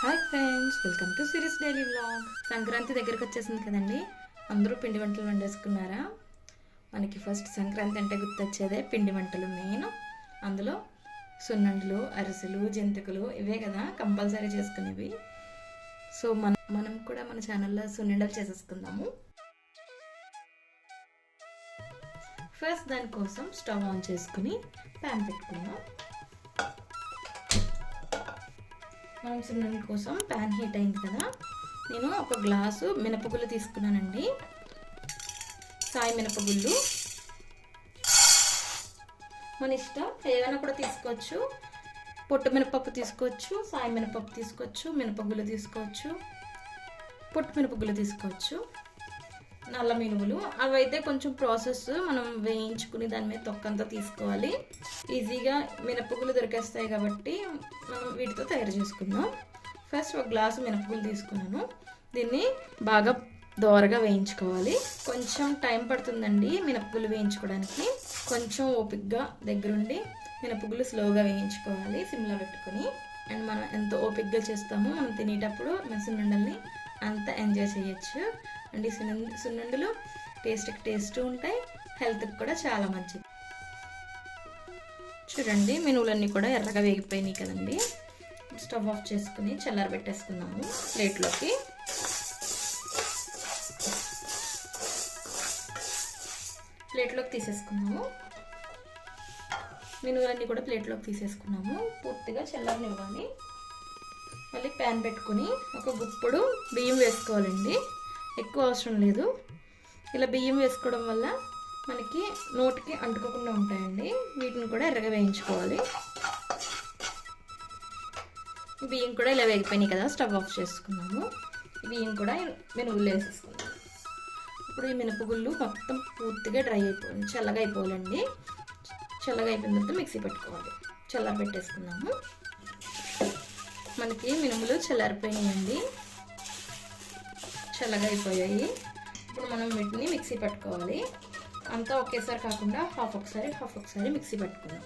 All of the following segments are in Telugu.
Hi friends, welcome to series daily vlog. Sankranti దగ్గరకు వచ్చేసింది కదండి. అందరూ పిండి వంటలు వండేసుకున్నారా? మనకి ఫస్ట్ సంక్రాంతి అంటే గుర్తొచ్చేదే పిండి వంటలు మెయిన్. అందులో సున్నుండలు, అరిసెలు, జంతికలు ఇవే కదా కంపల్సరీ చేసుకునేవి. సో మనం కూడా మన ఛానల్లో సున్నుండలు చేసేసుకుందాము. ఫస్ట్ దానికోసం స్టవ్ ఆన్ చేసుకుని ప్యాన్ పెట్టుకుందాం. మనం సున్నుండల కోసం ప్యాన్ హీట్ అయింది కదా. నేను ఒక గ్లాసు మినపగుళ్ళు తీసుకున్నానండి. సాయి మినపగుళ్ళు మన ఇష్టం, ఏదైనా కూడా తీసుకోవచ్చు. పొట్టు మినపప్పు తీసుకోవచ్చు, సాయి మినపప్పు తీసుకోవచ్చు, మినపగుళ్ళు తీసుకోవచ్చు, పొట్టు మినపగుళ్ళు తీసుకోవచ్చు. నల్ల మినుములు అవైతే కొంచెం ప్రాసెస్, మనం వేయించుకుని దాని మీద తొక్కంతా తీసుకోవాలి. ఈజీగా మినపగుళ్ళు దొరికేస్తాయి కాబట్టి మనం వీటితో తయారు చేసుకుందాం. ఫస్ట్ ఒక గ్లాసు మినపగుళ్ళు తీసుకున్నాను. దీన్ని బాగా దోరగా వేయించుకోవాలి. కొంచెం టైం పడుతుందండి మినపగుళ్ళు వేయించుకోవడానికి. కొంచెం ఓపిక్గా దగ్గరుండి మినపగుళ్ళు స్లోగా వేయించుకోవాలి సిమ్లో పెట్టుకొని. అండ్ మనం ఎంత ఓపిక్గా చేస్తామో మనం తినేటప్పుడు సున్నుండల్ని అంత ఎంజాయ్ చేయొచ్చు. అండ్ ఈ సున్నుండలు టేస్ట్ ఉంటాయి, హెల్త్కి కూడా చాలా మంచిది. చూడండి, మినువులన్నీ కూడా ఎర్రగా వేగిపోయినాయి కదండి. స్టవ్ ఆఫ్ చేసుకుని చల్లారబెట్టేసుకున్నాము ప్లేట్లోకి. తీసేసుకున్నాము. మినువులన్నీ కూడా ప్లేట్లోకి తీసేసుకున్నాము. పూర్తిగా చల్లారనివ్వాలి. మళ్ళీ ప్యాన్ పెట్టుకుని ఒక గుప్పుడు బియ్యం వేసుకోవాలండి. ఎక్కువ అవసరం లేదు. ఇలా బియ్యం వేసుకోవడం వల్ల మనకి నోటికి అంటుకోకుండా ఉంటాయండి. వీటిని కూడా ఎర్రగా వేయించుకోవాలి. బియ్యం కూడా ఇలా వేగిపోయినాయి కదా, స్టవ్ ఆఫ్ చేసుకున్నాము. బియ్యం కూడా మినుగులు వేసేసుకున్నాము. ఇప్పుడు ఈ మినపగుళ్ళు మొత్తం పూర్తిగా చల్లగా అయిపోవాలండి. చల్లగా అయిపోయిన తర్వాత మిక్సీ పెట్టుకోవాలి. చల్లార పెట్టేసుకున్నాము. మనకి మినుములు చల్లారిపోయాయండి, చల్లగా అయిపోయాయి. ఇప్పుడు మనం వీటిని మిక్సీ పట్టుకోవాలి. అంతా ఒకేసారి కాకుండా హాఫ్ ఒకసారి మిక్సీ పట్టుకుందాం.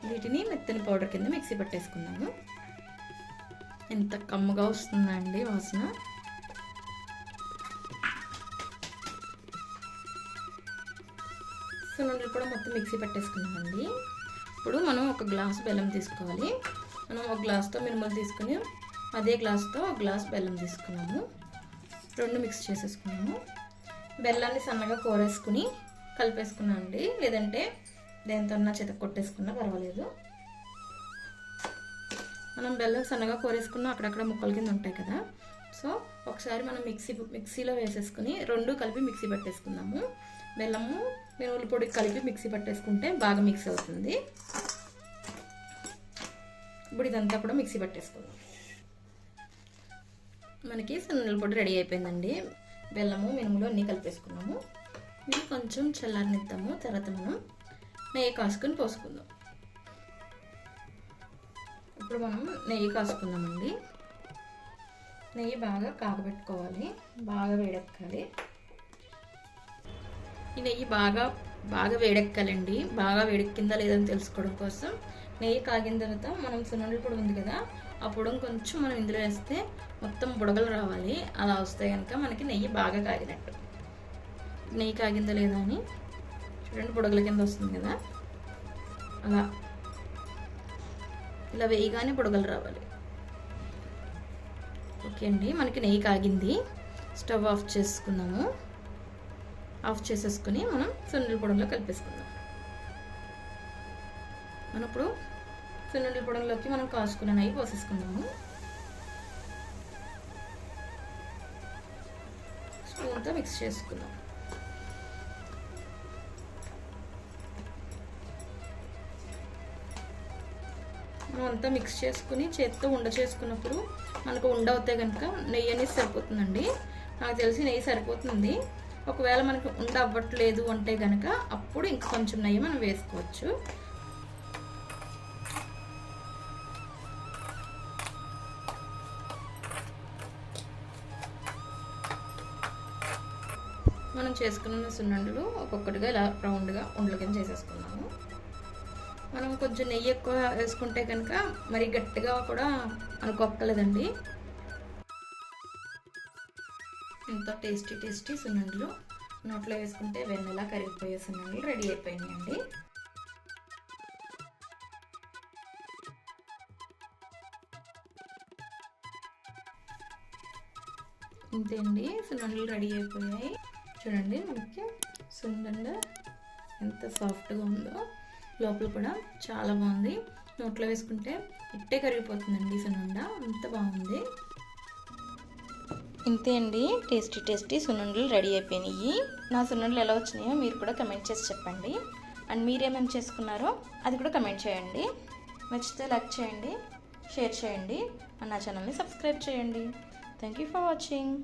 వీటిని మెత్తని పౌడర్ కింద మిక్సీ పట్టేసుకున్నాము. ఎంత కమ్మగా వస్తుందండి వాసన. సున్నుండలు కూడా మొత్తం మిక్సీ పట్టేసుకున్నామండి. ఇప్పుడు మనం ఒక గ్లాసు బెల్లం తీసుకోవాలి. మనం ఒక గ్లాస్తో మినుములు తీసుకుని అదే గ్లాస్తో ఒక గ్లాస్ బెల్లం తీసుకున్నాము. రెండు మిక్స్ చేసేసుకున్నాము. బెల్లాన్ని సన్నగా కోరేసుకుని కలిపేసుకున్నాం అండి. లేదంటే దేనితోన్నా చేత కొట్టేసుకున్నా పర్వాలేదు. మనం బెల్లం సన్నగా కోరేసుకున్నా అక్కడక్కడ ముక్కల కింద ఉంటాయి కదా. సో ఒకసారి మనం మిక్సీలో వేసేసుకుని రెండు కలిపి మిక్సీ పట్టేసుకుందాము. బెల్లము మినుముల పొడి కలిపి మిక్సీ పట్టేసుకుంటే బాగా మిక్స్ అవుతుంది. ఇప్పుడు ఇదంతా కూడా మిక్సీ పట్టేసుకుందాం. మనకి సున్నుండల పొడి రెడీ అయిపోయిందండి. బెల్లము మినుములు అన్నీ కలిపేసుకున్నాము. ఇది కొంచెం చల్లారనిద్దాము. తర్వాత మనం నెయ్యి కాసుకొని పోసుకుందాం. ఇప్పుడు మనం నెయ్యి కాసుకుందామండి. నెయ్యి బాగా కాగబెట్టుకోవాలి, బాగా వేడెక్కాలి. ఈ నెయ్యి బాగా వేడెక్కాలండి. బాగా వేడెక్కిందా లేదని తెలుసుకోవడం కోసం నెయ్యి కాగిన తర్వాత మనం సున్నుండల పొడి ఉంది కదా, ఆ పొడిని కొంచెం మనం ఇందులో వేస్తే మొత్తం బుడగలు రావాలి. అలా వస్తే కనుక మనకి నెయ్యి బాగా కాగినట్టు. నెయ్యి కాగిందా లేదా అని చూడండి, బుడగల కింద వస్తుంది కదా, అలా ఇలా వేయగానే బుడగలు రావాలి. ఓకే అండి, మనకి నెయ్యి కాగింది. స్టవ్ ఆఫ్ చేసుకున్నాము. ఆఫ్ చేసేసుకుని మనం సున్నుండల పొడిలో కలిపేసుకుందాం. మనం ఇప్పుడు సున్నుండల పొడిలోకి మనం కాసుకున్న నెయ్యి పోసేసుకున్నాము. స్పూన్తో మిక్స్ చేసుకుందాం. మనం అంతా మిక్స్ చేసుకుని చేత్తో ఉండ చేసుకున్నప్పుడు మనకు ఉండ అవుతే కనుక నెయ్యి అనేది సరిపోతుందండి. నాకు తెలిసి నెయ్యి సరిపోతుంది. ఒకవేళ మనకు ఉండ అవ్వట్లేదు అంటే కనుక అప్పుడు ఇంక కొంచెం నెయ్యి మనం వేసుకోవచ్చు. మనం చేసుకున్న సున్నుండలు ఒక్కొక్కటిగా ఇలా రౌండ్గా ఉండల కింద చేసేసుకున్నాము. మనం కొంచెం నెయ్యి ఎక్కువ వేసుకుంటే కనుక మరి గట్టిగా కూడా అనుకోక్కర్లేదండి. ఎంతో టేస్టీ సున్నుండలు నోట్లో వేసుకుంటే వెన్నెలా కరిగిపోయే సున్నుండలు రెడీ అయిపోయినాయండి. ఇంతే అండి, సున్నుండలు రెడీ అయిపోయాయి. చూడండి మనకి సున్నుండ ఎంత సాఫ్ట్గా ఉందో, లోపల కూడా చాలా బాగుంది. నోట్లో వేసుకుంటే ఇట్టే కరిగిపోతుందండి సున్నుండ, అంత బాగుంది. ఇంతే అండి, టేస్టీ సున్నుండలు రెడీ అయిపోయినాయి. నా సున్నుండలు ఎలా వచ్చినాయో మీరు కూడా కమెంట్ చేసి చెప్పండి. అండ్ మీరేమేమి చేసుకున్నారో అది కూడా కమెంట్ చేయండి. నచ్చితే లైక్ చేయండి, షేర్ చేయండి, అండ్ నా ఛానల్ని సబ్స్క్రైబ్ చేయండి. Thank you for watching.